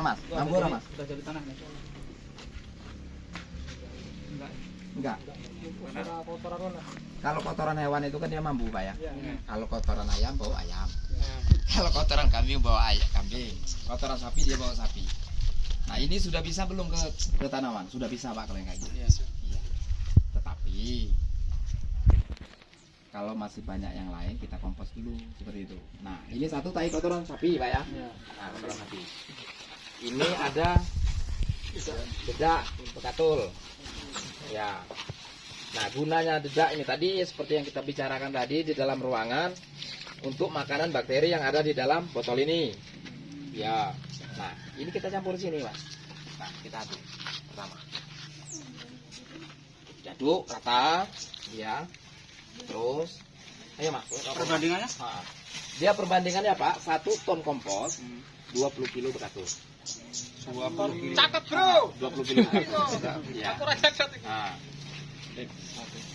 Mas, ngambur Mas. Sudah jadi tanah nih. Enggak. Kalau kotoran hewan itu kan dia mampu Pak ya. Kalau kotoran ayam bawa ayam. Kalau kotoran kambing bawa kambing. Kotoran sapi dia bawa sapi. Nah ini sudah bisa belum ke tanaman? Sudah bisa Pak kalau yang kayak gitu. Iya. Tetapi kalau masih banyak yang lain kita kompos dulu seperti itu. Nah ini satu tai kotoran sapi Pak ya. Nah kotoran sapi. Ini ada dedak bekatul. Ya. Nah gunanya dedak ini tadi seperti yang kita bicarakan tadi di dalam ruangan untuk makanan bakteri yang ada di dalam botol ini. Ya. Nah ini kita campur sini Mas. Nah kita aduk pertama. Aduk rata. Ya. Terus, ayo Mas. Perbandingannya? Nah, dia perbandingannya Pak 1 ton kompos 20 kilo bekatul. Catat bro. 20 kilo bekatul. Ya. Aku rasa catat. Nah.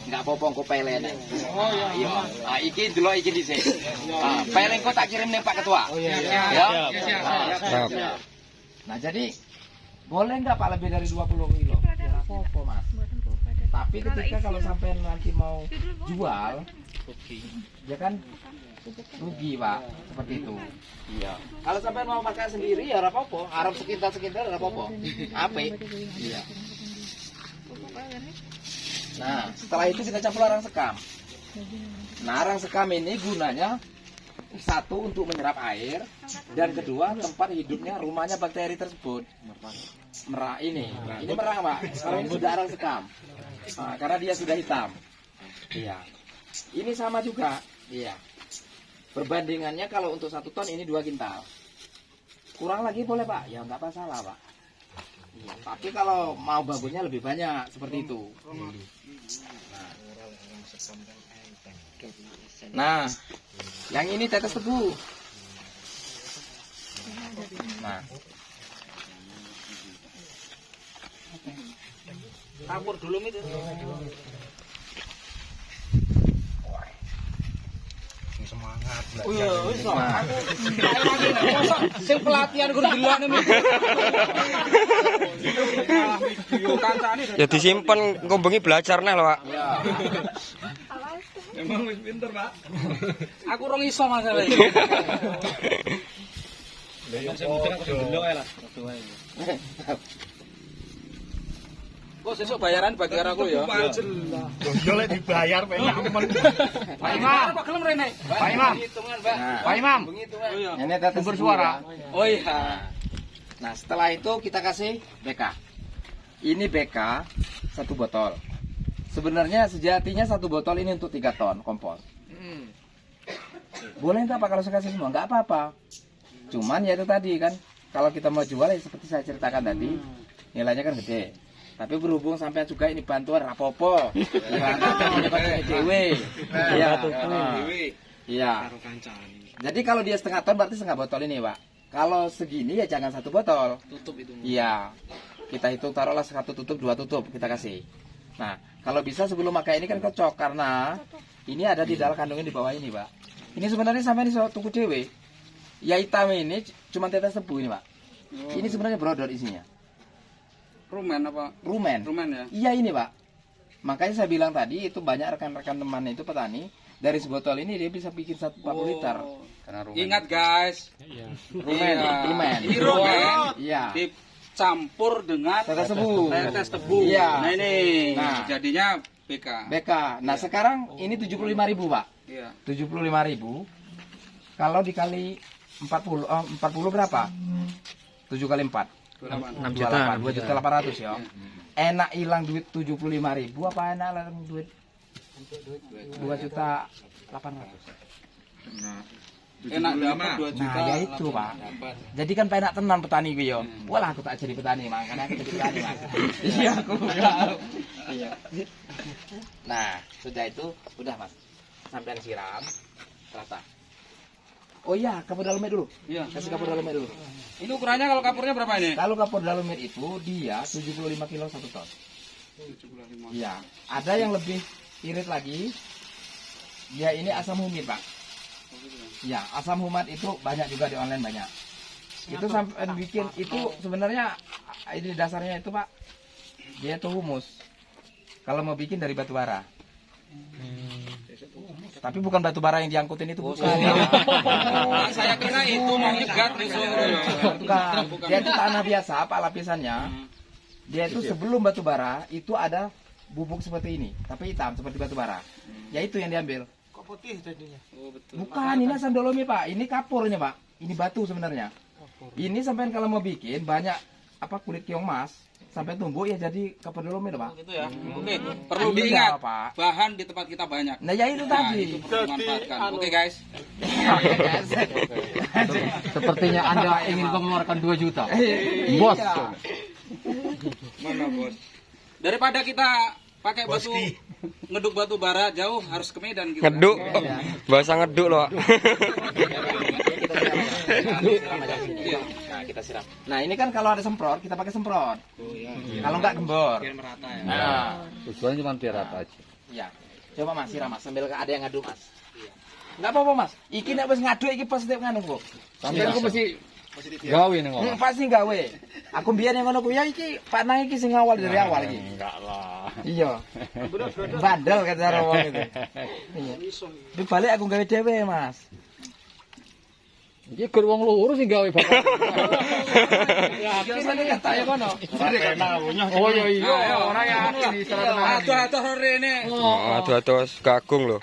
Enggak popong kok pelen. Oh iya. Nah, iki delok iki dhisik. Nah, peleng kok tak kirim ning Pak Ketua. Oh iya. Ya. Siap. Nah, jadi boleh enggak Pak lebih dari 20 kilo? Ya apa-apa, Mas. Tapi ketika kalau sampai nanti mau jual, ya kan rugi Pak, seperti itu. Iya. Kalau sampai mau makan sendiri ya ora apa-apa. Arep sekitar ora apa-apa. Apik. Iya. Nah, setelah itu kita campur arang sekam. Nah, arang sekam ini gunanya satu untuk menyerap air dan kedua tempat hidupnya rumahnya bakteri tersebut. Merah ini merah Pak. Kalau ini sudah arang sekam. Nah, karena dia sudah hitam. Iya. Ini sama juga. Iya. Perbandingannya kalau untuk 1 ton ini 2 kintal. Kurang lagi boleh Pak? Ya nggak masalah Pak. Iya. Tapi kalau mau bagusnya lebih banyak seperti itu. Nah, yang ini tetes tebu. Nah, Campur dulu itu. Semangat Oh iya, wis kok. Nah. Aku sing pelatihan kudu delok nih. Video kancane. ya disimpan engko bengi belajar neh lho Pak. Emang wis pinter, Pak. Aku rong iso masalah iki. Lah yo sing muter aku delok ae lah. Kok sesuk bayaran bagi karo aku ya. Yo lek dibayar penak temen. Pak Imam, kok gelem rene? Pak Imam. Hitungan, Pak. Pak Imam. Penghitungan. Oh iya. ini tetes Bersuara. tebu. Oh iya. Nah, setelah itu kita kasih BK. Ini BK 1 botol. Sebenarnya sejatinya 1 botol ini untuk 3 ton kompos. Boleh enggak Pak kalau saya kasih semua? Enggak apa-apa. Cuman ya itu tadi kan, kalau kita mau jual ya seperti saya ceritakan tadi, nilainya kan gede. Tapi berhubung sampai juga ini bantuan rapopo. Ini pakai dewe. Iya. Iya. Jadi kalau dia setengah ton berarti setengah botol ini, Pak. Kalau segini ya jangan 1 botol. Tutup itu. Iya. Kita hitung taruhlah 1 tutup, 2 tutup kita kasih. Nah, kalau bisa sebelum makan ini kan kocok karena ini ada di dalam kandungan di bawah ini, Pak. Ini sebenarnya sampai ini soal tuku dewe. Ya hitam ini cuma tetes tebu ini, Pak. Ini sebenarnya brodor isinya. Rumen apa? Rumen. Rumen ya. Iya ini Pak. Makanya saya bilang tadi itu banyak rekan-rekan teman itu petani dari sebotol ini dia bisa bikin 40 liter. Karena rumen. Ingat guys. Rumen, Iya. rumen. Ini rumen. Iya. Dicampur dengan Tetes tebu. tetes tebu. Iya. Nah ini. Nah. Jadinya BK. BK. Nah sekarang ini 75.000 Pak. Iya. 75.000. Kalau dikali 40 berapa? 7 kali 4. 6 juta. 2.800.000 ya. Enak hilang duit 75.000 apa enak hilang duit 2.800.000. Enak dapat 2 juta. Nah, ya itu, Pak. Jadi kan penak tenan petani gue yo. Walah aku tak jadi petani, makanya aku jadi petani, Mas. Iya, aku. Iya. Nah, sudah itu, udah, Mas. Sampai siram rata. Oh iya, kapur dalamnya dulu. Iya. Kasih kapur dalamnya dulu. Ini ukurannya kalau kapurnya berapa ini? Kalau kapur dalamnya itu dia 75 kilo 1 ton. 75. Iya. Ada yang lebih irit lagi. Dia ini asam humid, Pak. Ya, asam humat itu banyak juga di online banyak. Itu sampai bikin itu sebenarnya ini dasarnya itu Pak. Dia itu humus. Kalau mau bikin dari batu bara. Tapi bukan batu bara yang diangkutin itu bukan. Nah, saya kira itu mau nyegat Bukan. Dia itu tanah biasa, Pak, lapisannya. Dia itu sebelum batu bara itu ada bubuk seperti ini, tapi hitam seperti batu bara. Ya itu yang diambil. Kok putih tadinya? Oh, betul. Bukan, ini asam dolomit Pak. Ini kapurnya Pak. Ini batu sebenarnya. Ini sampai kalau mau bikin banyak apa kulit keong mas sampai tumbuh ya jadi kapur dolomit Pak. Gitu ya. Oke, perlu Iya, diingat Pak. bahan di tempat kita banyak. Nah ya itu Nah, tadi. itu perlu dimanfaatkan. Oke guys. Sepertinya Anda ingin mengeluarkan 2 juta. Iya. Bos. Mana bos? Daripada kita pakai batu ngeduk batu bara jauh harus ke Medan gitu. Ngeduk. Bahasa ngeduk loh, Pak. Iya. Nah, kita siram. Nah, ini kan kalau ada semprot, kita pakai semprot. Kalau enggak gembor. Biar merata ya. Nah, Tujuannya cuma biar rata aja. iya. Coba Mas siram Mas, sambil ada yang ngadu Mas. Enggak apa-apa Mas. Iki nek wis ngadu iki pas setiap nganu kok. Sampai aku mesti gawe ning ngono. Pasti gawe. Aku biyen yang ngono ku ya iki Pak Nang iki sing awal dari awal iki. Enggak lah. Iya. Bandel kata cara wong itu. Iya. Di balik aku gawe dhewe Mas. Iki gur wong loro sing gawe bapak. Biasane kata ya kono. Oh iya iya, ora yakin di Aduh rene. Aduh, gagung loh.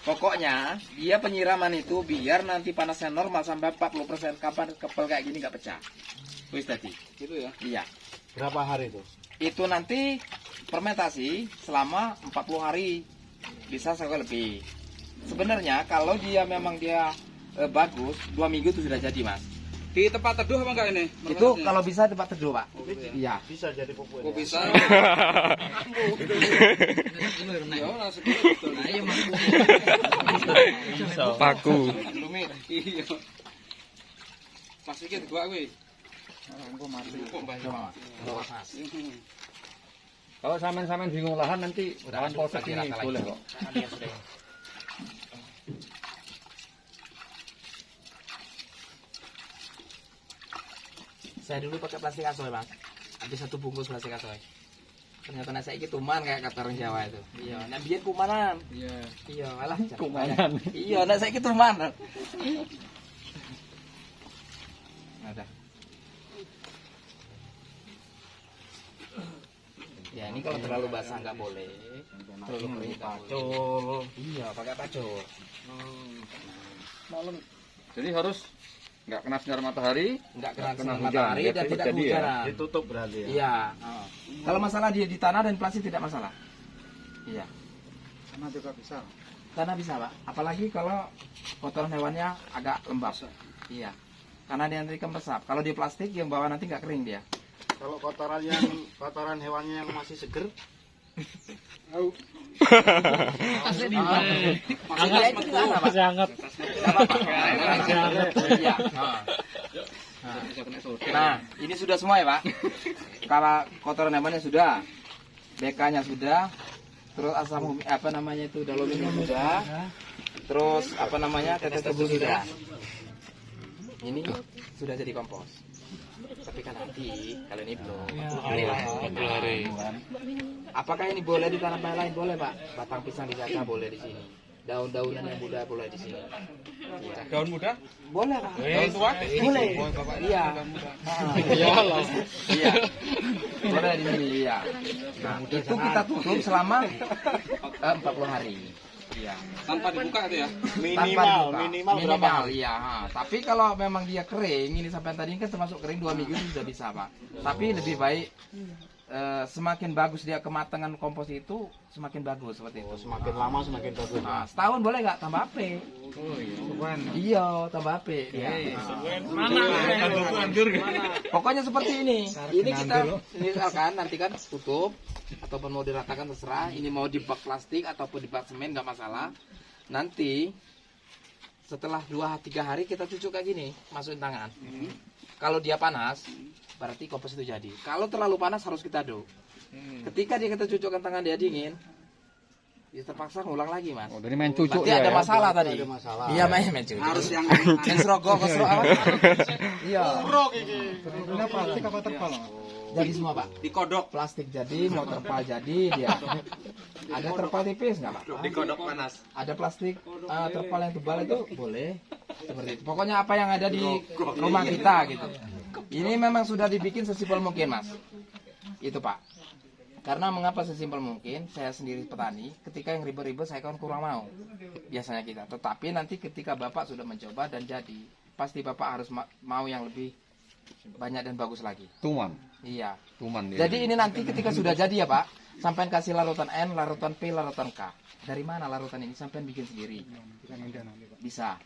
Pokoknya dia penyiraman itu biar nanti panasnya normal sampai 40%, kapan kepel kayak gini nggak pecah. Wis tadi. Gitu ya. Iya. Berapa hari itu? Itu nanti fermentasi selama 40 hari. Bisa sampai lebih. Sebenarnya kalau dia memang dia bagus, 2 minggu itu sudah jadi Mas. Di tempat teduh apa enggak ini? Itu kalau bisa tempat teduh Pak. Iya. Bisa jadi pupuk. kok bisa? Ya langsung betul. Nah, iya Paku. Lumit. Iya. Pas iki gua kuwi. Coba Mas. Kalau sampean bingung lahan nanti lahan polsek ini boleh kok. Saya dulu pakai plastik asoy Mas. Habis 1 bungkus plastik asoy. Ternyata saya iki tuman kayak kata orang Jawa itu. Iya, nek biyen kumanan. Iya. Iya, alah. Kumanan. Iya, nek saiki tuman. Ada. Ya, ini kalau terlalu basah nggak boleh. Terlalu kering nggak boleh. Iya, pakai pacul. Jadi harus nggak kena sinar matahari, Nggak kena kena sinar hujan. matahari Ya, dan itu tidak tadi ya. kehujanan. Ditutup berarti ya. Iya. Kalau masalah dia di tanah dan plastik tidak masalah. Iya. Sama juga bisa. Tanah bisa Pak. Apalagi kalau kotoran hewannya agak lembab. Iya. Karena dia nanti kempesap. Kalau di plastik yang bawah nanti nggak kering dia. Kalau kotoran hewannya yang masih seger, Maksudnya itu tanah Pak. hangat. Nggak apa-apa. Iya. Nah, ini sudah semua ya Pak. Kalau kotoran hewannya sudah, BK-nya sudah, terus asam apa namanya itu dolomitnya sudah, terus apa namanya tetes tebu sudah. Ini sudah jadi kompos. Tapi kan nanti kalau ini belum. Apakah ini boleh ditanam yang lain? Boleh Pak. Batang pisang dijaga boleh di sini. Daun-daunan yang muda boleh di sini. Iya. Daun muda? Boleh Pak. Daun tua? Boleh. Iya. Ya Allah. Iya. Boleh di sini, iya. Nah, itu kita tutup selama 40 hari. Iya. Tanpa dibuka itu ya. Minimal iya. Tapi kalau memang dia kering, ini sampai tadi kan termasuk kering 2 minggu sudah bisa Pak. Tapi lebih baik semakin bagus dia kematangan kompos itu semakin bagus seperti itu. semakin lama semakin bagus. Nah, setahun boleh nggak tambah AP? Iya, tambah AP. Iya. Pokoknya seperti ini. Ini kita misalkan nanti kan tutup ataupun mau diratakan terserah. Ini mau di bak plastik ataupun di bak semen nggak masalah. Nanti setelah 2-3 hari kita cucuk kayak gini, masukin tangan. Kalau dia panas, berarti kompos itu jadi. Kalau terlalu panas harus kita aduk. Ketika dia kita cucukkan tangan dia dingin, Ya terpaksa ngulang lagi mas. Oh, dari main cucuk Berarti dia ada ya. masalah tadi. Ada masalah. Iya main cucuk. Harus yang Main serogong ke serog apa? Iya. Ini plastik apa terpal? Jadi semua pak. dikodok. Plastik jadi, mau terpal jadi dia. Ada terpal tipis nggak pak? Dikodok panas. Ada plastik terpal yang tebal itu boleh. Seperti itu. Pokoknya apa yang ada di rumah kita gitu. Ini memang sudah dibikin sesimpel mungkin mas. Itu pak. Karena mengapa sesimpel mungkin, saya sendiri petani, ketika yang ribet-ribet saya kan kurang mau. Biasanya kita. Tetapi nanti ketika Bapak sudah mencoba dan jadi, pasti Bapak harus mau yang lebih banyak dan bagus lagi. Tuman. Iya. Tuman dia. Jadi ini nanti ketika sudah jadi ya Pak, sampai kasih larutan N, larutan P, larutan K. Dari mana larutan ini? Sampai bikin sendiri. Bisa.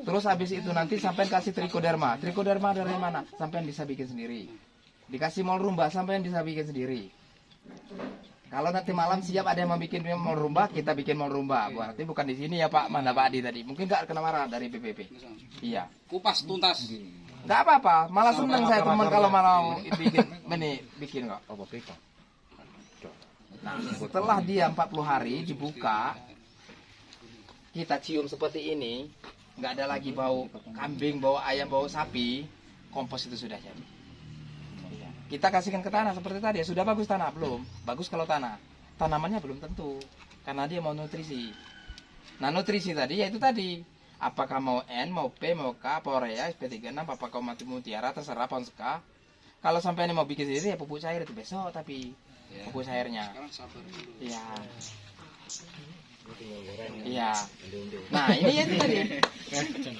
Terus habis itu nanti sampai kasih trichoderma. Trichoderma dari mana? Sampai bisa bikin sendiri. Dikasih mol rumba, sampai bisa bikin sendiri. Kalau nanti malam siap ada yang mau bikin mall rumba, kita bikin mall rumba. Berarti bukan di sini ya Pak, mana Pak Adi tadi. Mungkin nggak kena marah dari BPP. Iya. Kupas tuntas. Nggak apa-apa, malah senang saya teman kalau mau bikin kok. Nah, setelah dia 40 hari dibuka, kita cium seperti ini, nggak ada lagi bau kambing, bau ayam, bau sapi, kompos itu sudah jadi. Kita kasihkan ke tanah seperti tadi, sudah bagus tanah belum? Bagus kalau tanah. Tanamannya belum tentu, karena dia mau nutrisi. Nah nutrisi tadi yaitu tadi, apakah mau N, mau P, mau K, Porea, SP36, apakah mati mutiara, terserah Ponseka. Kalau sampai ini mau bikin sendiri ya pupuk cair itu besok tapi pupuk cairnya. Sekarang sabar dulu. Iya. Iya. Nah ini ya itu tadi.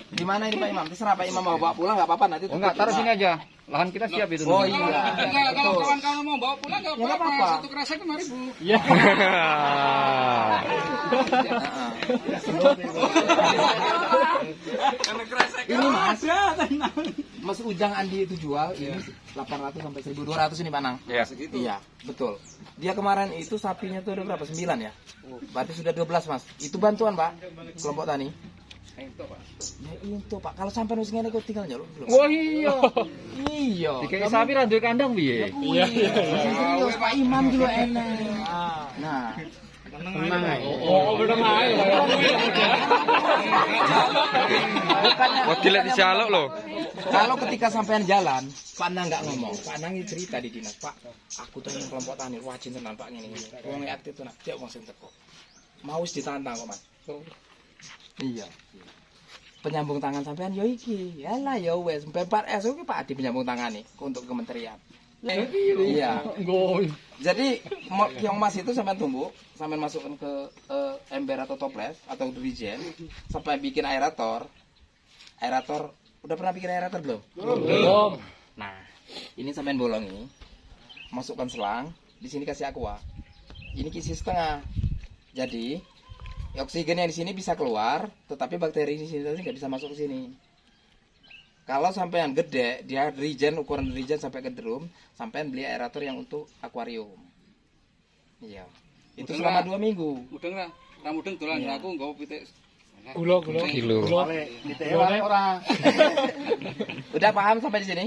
Di mana ini Pak Imam? Terserah Pak Imam mau bawa pulang nggak apa-apa nanti. Oh enggak, taruh sini aja. Lahan kita siap itu. Oh iya. Enggak, kalau Betul. kawan-kawan mau bawa pulang nggak Ya, nggak apa-apa. apa-apa. Satu kerasa 5.000. Iya. Ini Mas Ujang Andi itu jual ini 800 sampai 1.200 ini Panang. Iya. Iya, betul. Dia kemarin itu sapinya tuh ada berapa? 9 ya? Berarti sudah 12 Mas. Itu bantuan Pak, kelompok tani. Ya itu Pak, kalau sampai nusingan ikut tinggal nyolok belum? Wah iya. Iya. Dikai sapi ra duwe kandang piye? Iya. Serius Pak Imam juga enak. Nah, Oh, bener ae. bukannya Wakilnya disalok loh. kalau ketika sampean jalan, Pak Nang nggak ngomong. Pak Nang ini cerita di dinas, Pak, aku tuh yang kelompok tani, wajin tenan Pak ini. Wong aktif tuh nak, dia wong sing teko. Mau wis ditantang kok, Mas. Iya. Penyambung tangan sampean yo iki. Yalah yo wes, sampai 4S oke Pak Adi penyambung tangan nih untuk kementerian. Iya. Jadi yang emas itu sampean tumbuk, sampean masukkan ke ember atau toples atau dirijen sampai bikin aerator. Aerator udah pernah bikin aerator belum? Belum. Nah, ini sampean bolongi. Masukkan selang, di sini kasih aqua. Ini kisi setengah. Jadi, oksigen yang di sini bisa keluar, tetapi bakteri di sini tadi nggak bisa masuk ke sini. Kalau sampean gede, dia dirijen, ukuran dirijen sampai ke drum, sampean beli aerator yang untuk akuarium. Iya. Itu Mudeng selama lah. 2 minggu. Mudeng lah. Ra mudeng dolan Iya. aku nggawa pitik. Kilo. orang. Udah paham sampai di sini?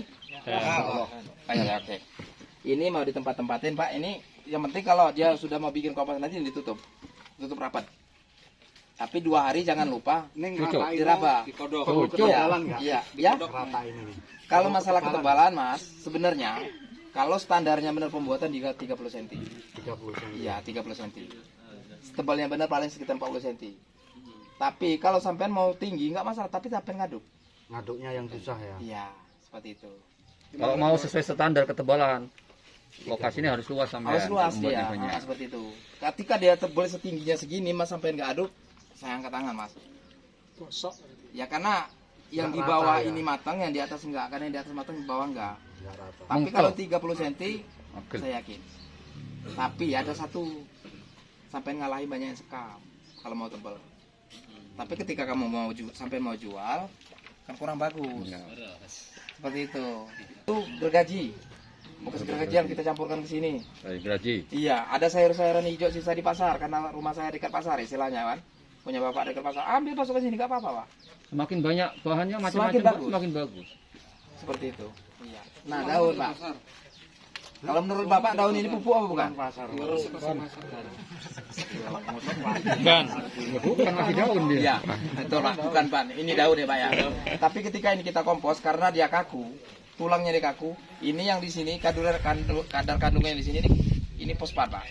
Oke. Ini mau di tempat-tempatin, Pak. Ini yang penting kalau dia sudah mau bikin kompas nanti ditutup. Tutup rapat. Tapi 2 hari jangan lupa Neng Cucuk. ratain diraba. Dikodok. Cucuk. ketebalan nggak? Iya, ya. Rata ini. Kalau masalah ketebalan, Mas, sebenarnya kalau standarnya benar pembuatan di 30 cm. 30 cm. Iya, 30 cm. Tebalnya benar paling sekitar 40 cm. Tapi kalau sampean mau tinggi nggak masalah, tapi sampean ngaduk. Ngaduknya yang susah ya. Iya, seperti itu. Kalau mau sesuai standar ketebalan, lokasinya harus luas sampai. Harus luas ya, seperti itu. Ketika dia tebal setingginya segini, Mas sampean nggak aduk, saya angkat tangan, Mas. Ya karena yang di Nggak bawah rata, ya. ini matang, yang di atas enggak. Karena yang di atas matang, di bawah enggak. Nggak rata. Tapi Mengkel. kalau 30 cm, Oke. saya yakin. Tapi ada satu, sampai ngalahin banyak yang sekam kalau mau tebal. Tapi ketika kamu sampai mau jual, kan kurang bagus. Ya. Seperti itu. Itu gergaji. Bekas gergaji yang kita campurkan ke sini. Baik, Graji. Iya, ada sayur-sayuran hijau sisa di pasar karena rumah saya dekat pasar istilahnya kan. Punya bapak dekat pasar. Ambil masuk ke sini, nggak apa-apa, Pak. Semakin banyak bahannya Semakin macam-macam bagus. semakin bagus. Seperti itu. Iya. Nah, daun, Pak. Kalau menurut Bapak daun ini pupuk apa bukan? Pasar. Bukan masih daun dia. Iya, betul Pak. Bukan Pak. Ini daun ya Pak ya. Tapi ketika ini kita kompos karena dia kaku, tulangnya dia kaku. Ini yang di sini kadar kandungnya di sini ini fosfat Pak.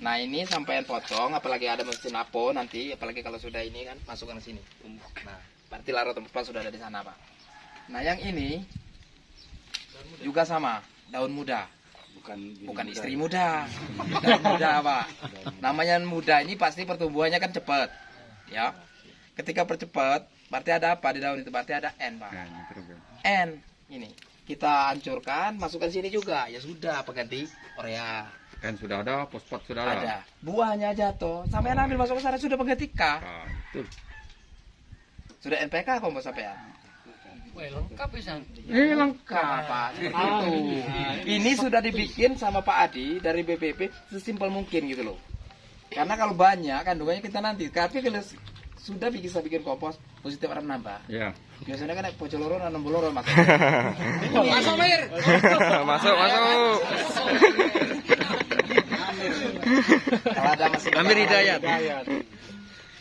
Nah ini sampai potong, apalagi ada mesin apo nanti, apalagi kalau sudah ini kan masukkan ke sini. Nah, berarti larut fosfat sudah ada di sana Pak. Nah yang ini juga sama, daun muda. Bukan istri muda, daun muda Pak. Namanya muda ini pasti pertumbuhannya kan cepat, ya. Ketika percepat, berarti ada apa di daun itu? Berarti ada N Pak. N ini kita hancurkan, masukkan sini juga. Ya sudah, pengganti urea. Kan sudah ada, fosfat sudah Ada. Buahnya jatuh. Sampai ambil masuk ke sana sudah pengganti K. Betul. Sudah NPK kompos sampean. Lengkap bisa. Lengkap Pak. Itu. Ini sudah dibikin sama Pak Adi dari BPP sesimpel mungkin gitu loh. Karena kalau banyak kandungannya kita nanti. Tapi kalau sudah bisa bikin kompos positif orang nambah. Iya. Biasanya kan pojok loro nanam loro Mas. Masuk Mir. Masuk. Kalau ada masih Amir Hidayat.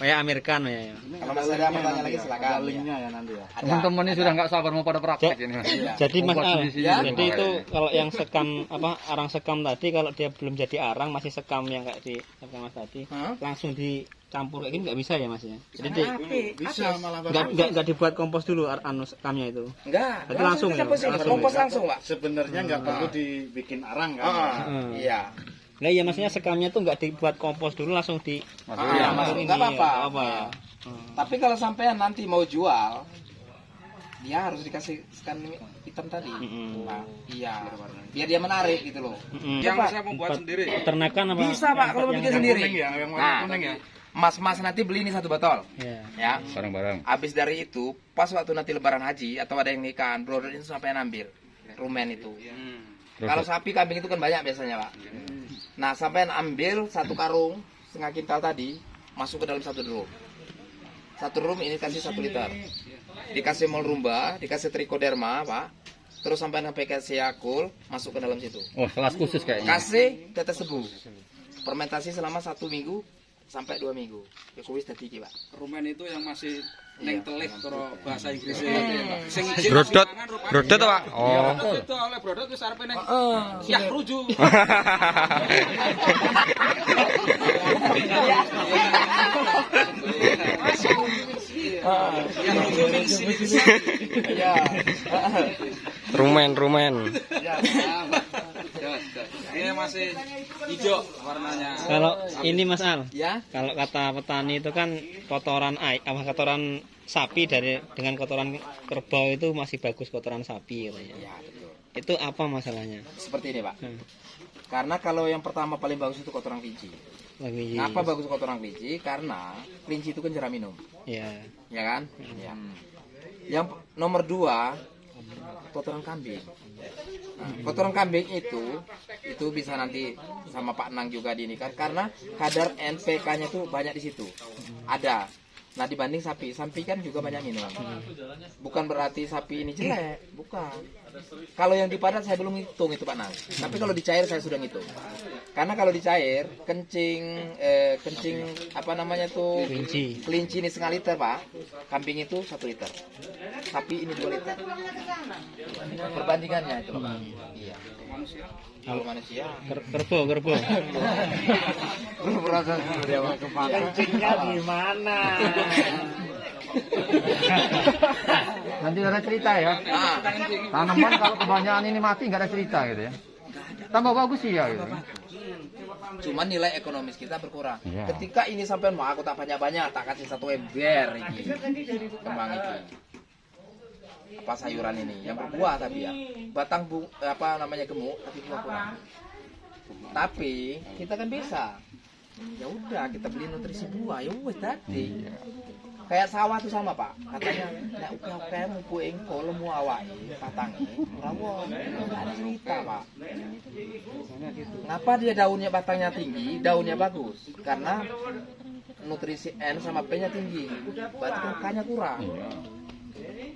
Kayak Amir Khan ya. Kalau masih ada yang tanya lagi silakan. Ada linknya ya nanti ya. Teman-teman ini sudah nggak sabar mau pada praktek ini. Mas. Jadi Mas Kompos Al, di sini. ya? jadi itu kalau yang sekam arang sekam tadi kalau dia belum jadi arang masih sekam yang kayak di sekam Mas tadi Hah? langsung dicampur kayak gini nggak bisa ya Mas ya. Jadi Bisa malah nggak dibuat kompos dulu anu sekamnya itu. Enggak. Berarti langsung ya? Kompos langsung Pak. sebenarnya nggak perlu dibikin arang kan. Iya. Nah iya maksudnya sekamnya tuh nggak dibuat kompos dulu langsung di Iya, masuk ini, enggak apa-apa. nggak apa ya. Tapi kalau sampean nanti mau jual, dia harus dikasih scan hitam tadi. Nah, iya. Biar dia menarik gitu loh. Yang saya membuat sendiri. Peternakan apa? Bisa Pak kalau mau bikin sendiri. Kuning ya, yang warna kuning ya. Mas nanti beli ini 1 botol. Ya. Ya. Barang-barang. Habis dari itu, pas waktu nanti lebaran haji atau ada yang nikahan, brother itu sampai ambil rumen itu. Kalau sapi kambing itu kan banyak biasanya, Pak. Nah, sampai ambil 1 karung setengah kintal tadi, masuk ke dalam 1 drum. 1 drum ini kasih 1 liter. Dikasih mol rumba, dikasih trichoderma, Pak. Terus sampai pakai Yakult, masuk ke dalam situ. Oh, kelas khusus kayaknya. Kasih tetes tebu. Fermentasi selama 1 minggu sampai 2 minggu. Ya kuis tadi Pak. Rumen itu yang masih neng telek kalau bahasa Inggrisnya. Sing Brodot, brodot Pak. Oh. Itu oleh brodot wis arepe neng siah ruju. Iya. Rumen. Ini masih hijau warnanya. Kalau ini Mas Al, Ya. kalau kata petani itu kan kotoran kotoran sapi dengan kotoran kerbau itu masih bagus kotoran sapi katanya. Ya, betul. Itu apa masalahnya? Seperti ini, Pak. Karena kalau yang pertama paling bagus itu kotoran kelinci. Lagi. Kenapa bagus kotoran kelinci? Karena kelinci itu kan jarang minum, Ya. ya kan? Ya. Yang nomor 2 kotoran kambing. Nah, kotoran kambing itu bisa nanti sama Pak Nang juga diinikan karena kadar NPK-nya tuh banyak di situ. Ada. Nah, dibanding sapi kan juga banyak minum. Bukan berarti sapi ini jelek, bukan. Kalau yang di padat saya belum hitung itu Pak Nang. Tapi kalau di cair saya sudah ngitung. Karena kalau di cair kencing apa namanya tuh? Kelinci ini 1,5 liter, Pak. Kambing itu 1 liter. Sapi ini 2 liter. Perbandingannya itu, Pak. Iya. Kalau manusia Kerbau. Kencingnya di mana? Nanti ada cerita ya. Tanaman kalau kebanyakan ini mati nggak ada cerita gitu ya. Tambah bagus sih ya gitu. cuman nilai ekonomis kita berkurang. Iya. Ketika ini sampai mau aku tak banyak-banyak, tak kasih 1 ember ini. Kembang itu. Apa sayuran ini yang berbuah tapi ya. Batang apa namanya gemuk tapi buah kurang. Tapi kita kan bisa. Ya udah kita beli nutrisi buah ya wes tadi. Kayak sawah tuh sama Pak. Katanya nek oke mumpuk engko lemu awake batange rawon. Ada cerita Pak. Kenapa dia daunnya batangnya tinggi, daunnya bagus? Karena nutrisi N sama P-nya tinggi. Berarti kan K-nya kurang.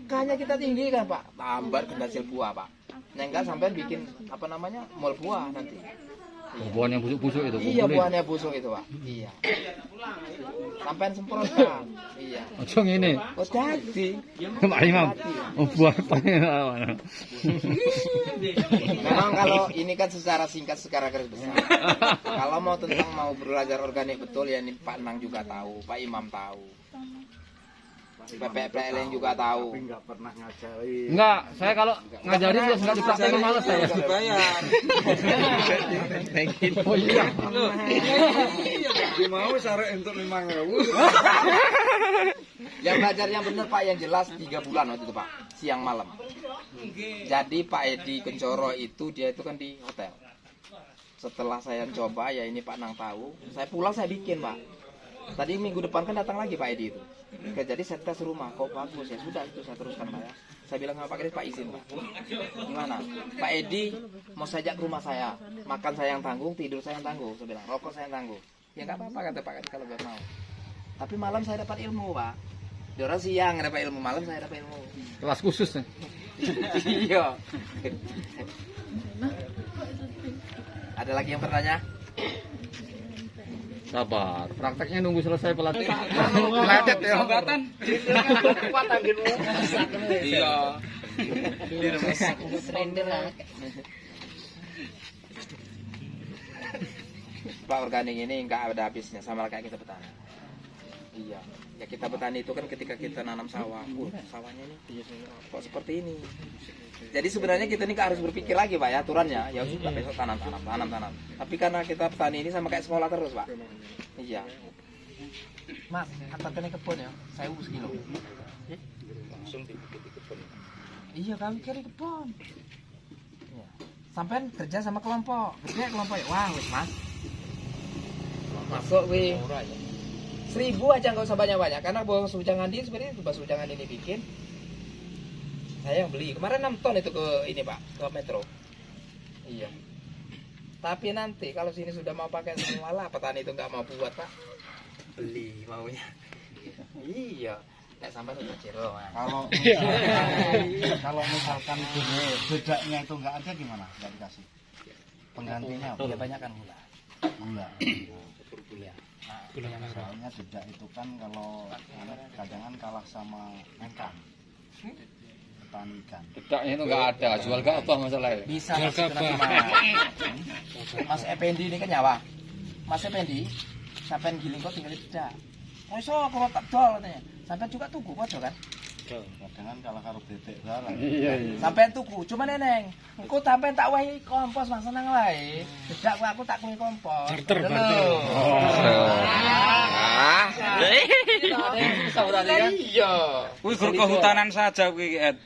K-nya kita tinggi kan Pak. Tambat kena hasil buah Pak. Nenggal sampai bikin apa namanya mall buah nanti. Buah yang busuk-busuk itu. Iya buahnya busuk itu pak. Iya. Sampai semprotkan. Iya. Ojo ngene. Oh jadi. Pak Imam. Oh buah apa? Memang kalau ini kan secara singkat secara garis besar. Kalau mau belajar organik betul ya ini Pak Nang juga tahu, Pak Imam tahu. PPLN juga tahu. Tapi nggak pernah ngajarin. Enggak, saya kalau ngajarin terus enggak dipraktekin males saya. Dibayar. Oh iya. Dia mau syarat untuk 5.000. Yang belajar yang benar Pak yang jelas 3 bulan waktu itu Pak, siang malam. Jadi Pak Edi Kencoro itu dia itu kan di hotel. Setelah saya coba ya ini Pak Nang tahu, saya pulang saya bikin Pak. Tadi minggu depan kan datang lagi Pak Edi itu. Jadi saya tes rumah, kok bagus ya sudah itu saya teruskan Pak ya. Saya bilang sama Pak Edi, Pak izin Pak. Gimana? Pak Edi mau saya ajak ke rumah saya, makan saya yang tanggung, tidur saya yang tanggung. Saya bilang rokok saya yang tanggung. Ya nggak apa-apa kata Pak Edi kalau nggak mau. Tapi malam saya dapat ilmu Pak. Di orang siang dapat ilmu, malam saya dapat ilmu. Kelas khusus nih. Iya. Ada lagi yang bertanya? Sabar, prakteknya nunggu selesai pelatih. Pelatih ya. Jabatan. Iya. Pak organik ini nggak ada habisnya sama kayak kita petani. Iya. Ya kita petani itu kan ketika kita nanam sawah, sawahnya ini kok seperti ini. Jadi sebenarnya kita ini harus berpikir lagi Pak ya aturannya. Ya sudah besok tanam. Tapi karena kita petani ini sama kayak sekolah terus Pak. Iya. Mas, antarkan ke kebun ya. Saya 1 kilo. Langsung di kebun. Iya kami kiri kebun. Iya. Sampai kerja sama kelompok. Gede kelompok ya. Wah, wis Mas. Masuk wih. 1.000 aja nggak usah banyak-banyak karena basuh jangan ini sebenarnya itu basuh jangan ini bikin saya yang beli kemarin 6 ton itu ke ini Pak ke Metro. Iya. Tapi nanti kalau sini sudah mau pakai semua lah petani itu nggak mau buat Pak beli maunya. Iya. Kayak sampai udah cero. Kalau misalkan bedanya itu nggak ada gimana? Nggak dikasih penggantinya apa? Ya banyak kan gula. Gula. Gula. Soalnya jeda itu kan kalau kadang kan kalah sama ikan, petani ikan. Bedaknya itu nggak ada, jual gabah masalahnya. Bisa Mas Mas Effendi ini kan nyawa. Mas Effendi sampai giling kok tinggal tidak. Oh so kalau tak dol katanya. Sampai juga tuku podo kan. Kadang kan kalah karo bebek barang. Iya. Sampai tuku, cuma neneng. Engko sampai tak wahi kompos Mas seneng wae. Tidak aku tak kuwi kompos. Barter. Iya. Kuwi gur kehutanan saja kuwi, Ed.